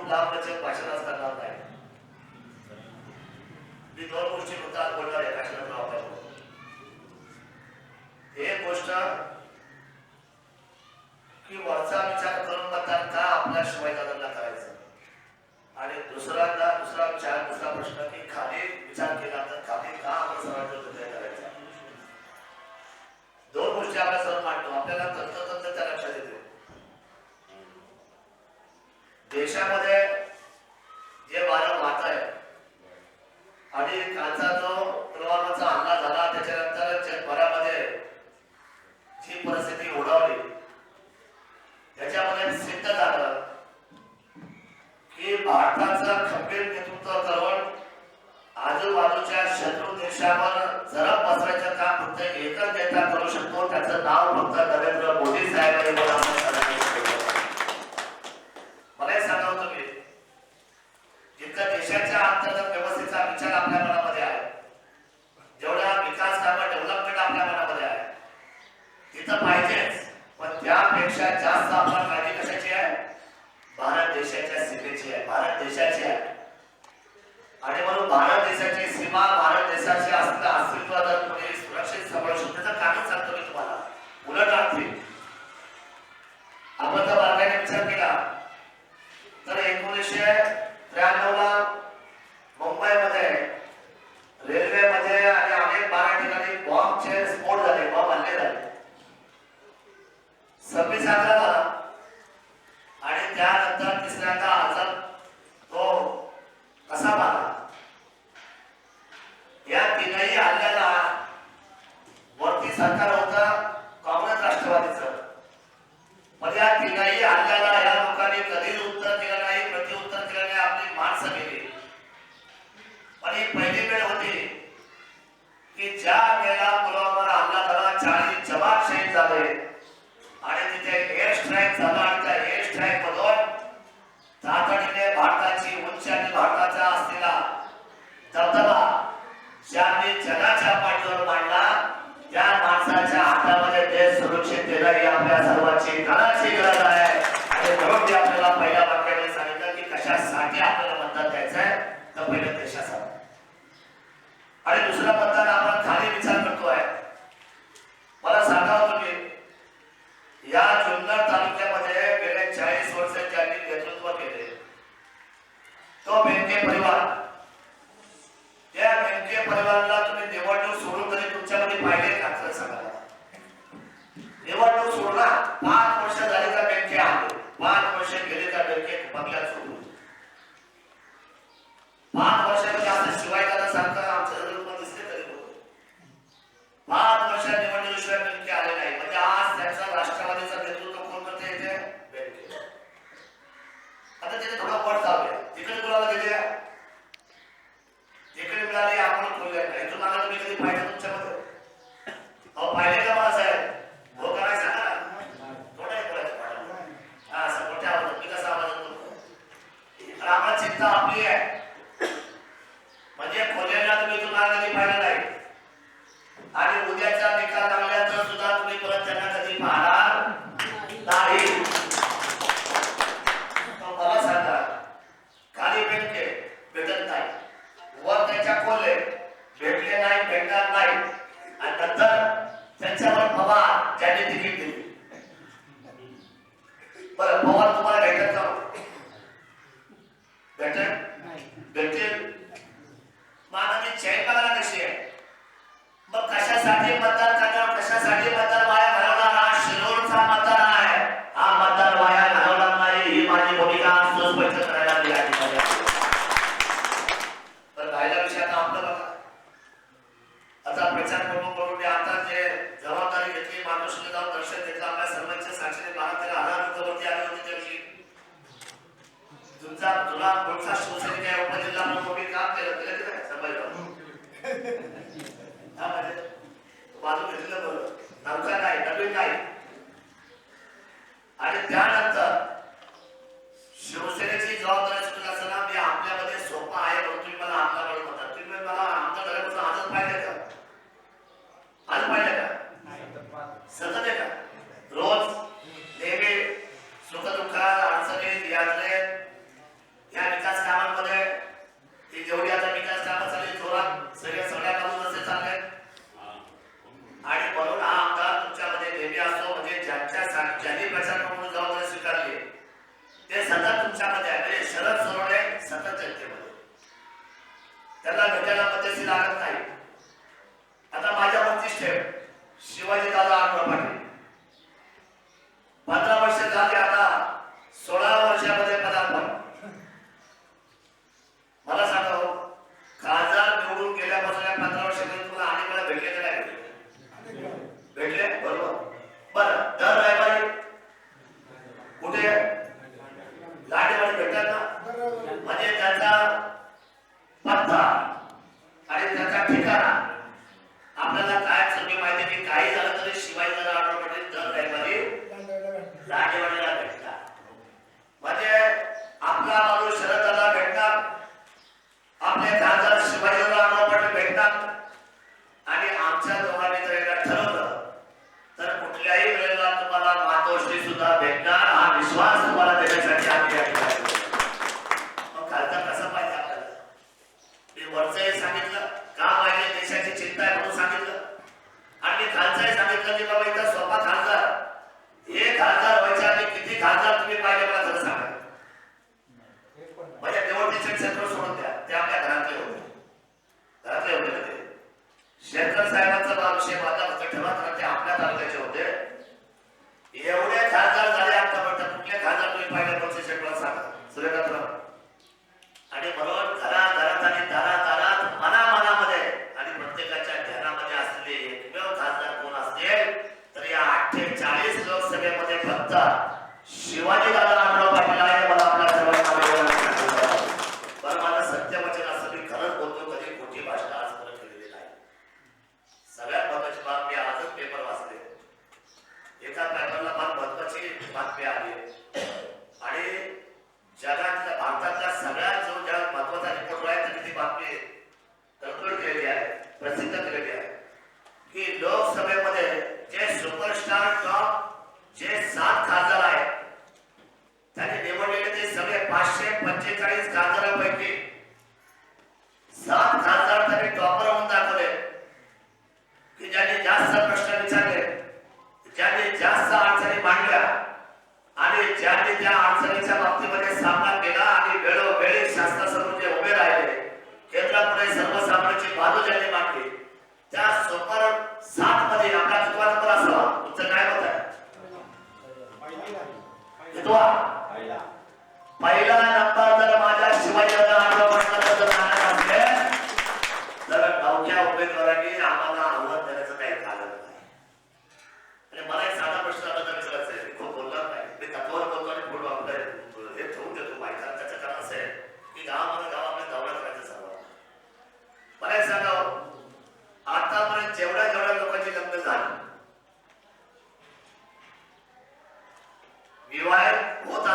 खूप लांबचं भाषण असताना नाही. मी दोन गोष्टी मुद्दा बोलणार आहे भाषणात. एक गोष्ट की वरचा विचार करून मतदान का आपल्या शिवाजीदादांना करायचं, आणि दुसरा प्रश्न की खाली विचार केला तर खाली का आपण सर्वांचा करायचा. दोन गोष्टी आपल्या सर्व मांडतो. आपल्याला तंत्र त्या लक्षात येते. देशामध्ये जे वारं वाहत आहे आणि कालचा जो पुलवामाचा हल्ला झाला त्याच्यानंतर जगभरामध्ये जी परिस्थिती ओढावली त्याच्यामध्ये सिद्ध झालं की भारताचं खंबीर नेतृत्व करून आजूबाजूच्या शत्रू देशावर जरब पसरायचं काम फक्त एकच नेता करू शकतो. त्याचं नाव फक्त नरेंद्र मोदी साहेब आहे. मला हे सांगावं तुम्ही, जितका देशाच्या अंतर्गत व्यवस्थेचा विचार आपल्या मनामध्ये आहे, जेवढा विकास कामं डेव्हलपमेंट आपल्या मनामध्ये आहे तिथं पाहिजेच, पण त्यापेक्षा जास्त आपण काळजी कशाची आहे? भारत देशाच्या सीमेची आहे, भारत देशाची आहे. आणि म्हणून भारत देशाची सीमा, भारत देशाची असलेलं अस्तित्व जर कोणी सुरक्षित सांभाळू शकतो त्याचं कारण सांगतो मी तुम्हाला. उलट अर्थी आपण जर बारकाईने विचार केला तर 1993 ला मुंबईमध्ये रेल्वेमध्ये आणि अनेक 12 ठिकाणी बॉम्बचे स्फोट झाले, बॉम्ब हल्ले झाले. 26 झाला आणि त्यानंतर तिसऱ्यांदा आझाद तो कसा मारला. या तीनही हल्ल्याला वरती सरकार होतं काँग्रेस राष्ट्रवादीचं, पण या तीनही हल्ल्याला या लोकांनी कधीच उत्तर दिलं नाही, प्रत्युत्तर दिलं नाही. आपली माणसं गेली. पण ही पहिली वेळ होती की ज्या वेळेला पुलवामाला हल्ला झाला 40 जवान शहीद झाले आणि तिथे एअर स्ट्राईक झाला आणि त्या एअर स्ट्राईक मधून तातडीने भारताची उंची आणि भारताचा असलेला दबदबा ज्यांनी जगाच्या पाठीवर मांडला त्या माणसाच्या हातामध्ये देश सुरक्षित देणं ही आपल्या सर्वांची काळाची गरज आहे. आणि म्हणून मी आपल्याला पहिल्या वाक्याने सांगितलं की कशासाठी आपल्याला मतदान द्यायचंय, तर पहिलं देशासाठी. आणि दुसरा मतदान आपण खाली विचार करतोय. मला सांगावं तुम्ही, या जुन्नर तालुक्यामध्ये गेले 40 वर्ष ज्यांनी नेतृत्व केले तो बेनके परिवार, त्या बेनके परिवाराला तुम्ही निवडणूक सोडून तरी तुमच्यामध्ये पाहिले का? खरं सांगा. निवडणूक सोडला 5 वर्ष झाली का बेनके आले, 5 वर्ष गेले का बेनके बंगल्यात सोडून, 5 वर्षामध्ये असं शिवाजीदादा सारखं आमच्या रूपात दिसले तरी होतं. 5 वर्ष निवडणुकीशिवाय बेनके आले नाही. म्हणजे आज त्याचा राष्ट्रवादीचं नेतृत्व कोण करते येते? बेनके. आता तिथे थोडं पट चालू आहे. तिकडे कोणाला दिले, तिकडे मिळाले, आपण बोलले नाही. तुम्हाला तुम्ही कधी पाहिजे तुमच्यामध्ये? अहो पाहिले का मला साहेब? हो करायचं सांगा ना. थोडं हे बोलायचं. हा असं मोठ्या आवाजात मी कसा आवाज येतो? आणि आम्हाला चिंता आपली आहे. म्हणजे खोलेला तुम्ही तुम्हाला कधी पाहिलं नाही आणि उद्याचा निकाल लागल्यानंतर सुद्धा तुम्ही परत त्यांना कधी पाहणार नाही. मला सांगा, खाली बेनके भेटत नाही, वर त्याच्या कोल्हे भेटले नाही, भेटणार नाही, आणि नंतर त्यांच्यावर पवार ज्यांनी तिकीट दिली. बरं पवार तुम्हाला भेटत का? भेटेल. माझी चैन बघायला कशी आहे. मग कशासाठी मतदान करणार, कशासाठी मतदान वाया घालवणार? हा शिरूरचा मतदार आहे, हा गोष्टी सुद्धा भेटणार हा विश्वास तुम्हाला देण्यासाठी आम्ही या ठिकाणी मग खासदार कसं पाहिजे आपल्याला मी वरचं सांगितलं का पाहिजे देशाची चिंता आहे म्हणून सांगितलं आणि मी खालचं सांगितलं की बाबा इथं स्वतः खासदार हे खासदार व्हायच्या आधी किती खासदार तुम्ही पाहिले मला खरं सांगा म्हणजे निवडणुकीचे क्षेत्र सोडून द्या ते आपल्या घरातले होते ना ते शेरकर साहेबांचा विषय माझा ठेवा तर ते आपल्या तालुक्याचे होते एवढे खासदार झाले आतापर्यंत कुठले खासदार तुम्ही पाहिले पक्ष शेरकर सांगा सूर्यकांत आणि म्हणून घराघरात आणि दारादारात मनामनामध्ये आणि प्रत्येकाच्या ध्यानामध्ये असलेले एकमेव खासदार कोण असतील तर या 48 लोकसभेमध्ये फक्त शिवाजी दादा आढळराव पाटील आहे मला आपल्या सर्वांना बरं मला सत्य वचन असं मी खरंच बोलतो कधी खोटी भाषा आजपर्यंत केलेली नाही सगळ्यात महत्वाची बाब मी आजच पेपर वाचले एका पेपरला फार महत्वाची बातमी आली आणि जगातल्या भारतातल्या सगळ्यात जो जगात महत्वाचा रिपोर्ट आहे त्याची ती बातमी तरतूद केलेली आहे प्रसिद्ध केलेली आहे की लोकसभेमध्ये जे सुपरस्टार टॉप जे 7 खासदार आहेत त्यांनी निवडलेले ते सगळे 545 खासदारांपैकी 7 खासदार त्यांनी टॉपर होऊन दाखवले की ज्यांनी जास्त प्रश्न विचारले ज्यांनी जास्त अडचणी मांडल्या आणि ज्यांनी त्या अडचणीच्या बाबतीमध्ये सामना केला आणि वेळोवेळी शासनासमोर जे उभे राहिले केंद्रापुढे सर्वसामान्यांची बाजू ज्यांनी मांडली त्या सुपर 7 मध्ये आपला कितवा नंबर असावा तुमचं काय मत आहे पहिला नंबर जर माझ्या शिवाजी आढळराव पाटलांचा जर राहणार असेल तर नवख्या उमेदवारांनी आम्हाला आव्हान देण्याचं काही कारण नाही आणि मला एक साधा प्रश्न आता विचारायचा आहे मी खूप बोलणार नाही मी तत्वावर बोलतो आणि पुढे आपलं हे ठेवून देतो माहिती त्याचं कारण असं आहे की गावामध्ये गाव आपल्या दौऱ्यात राहायचं सर्व मला एक सांगावं आतापर्यंत जेवढ्या लोकांची लग्न झाली विवाह होत